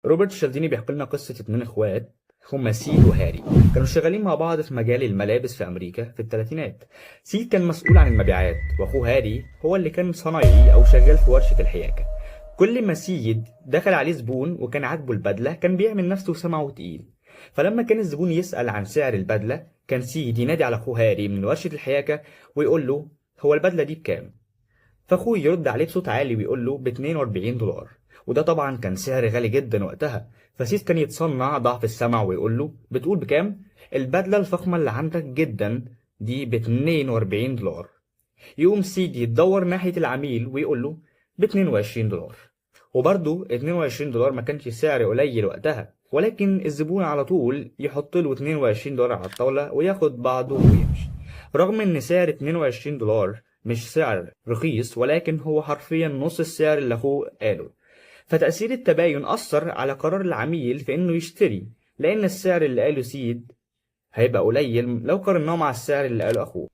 روبرت شالديني بيحكي لنا قصة اتنين اخوات هما سيد وهاري. كانوا شغالين مع بعض في مجال الملابس في أمريكا في الثلاثينات. سيد كان مسؤول عن المبيعات، وأخوه هاري هو اللي كان صنايعي أو شغال في ورشة الحياكة. كل ما سيد دخل عليه زبون وكان عاجبه البدلة كان بيعمل نفسه سمعه تقيل. فلما كان الزبون يسأل عن سعر البدلة كان سيد ينادي على أخوه هاري من ورشة الحياكة ويقول له هو البدلة دي بكام؟ فاخوه يرد عليه بصوت عالي ويقول له ب 42 دولار. وده طبعا كان سعر غالي جدا وقتها. فسيس كان يتصنع ضعف السمع ويقول له بتقول بكام؟ البدلة الفخمة اللي عندك جدا دي ب 42 دولار. يقوم سيدي يتدور ناحية العميل ويقول له ب 22 دولار. وبرضه 22 دولار ما كانش سعر قليل وقتها، ولكن الزبون على طول يحط له 22 دولار على الطاولة وياخد بعضه ويمشي. رغم ان سعر 22 دولار مش سعر رخيص، ولكن هو حرفيا نص السعر اللي اخوه قاله. فتأثير التباين أثر على قرار العميل في انه يشتري، لان السعر اللي قاله سيد هيبقى قليل لو قارناه مع السعر اللي قاله اخوه.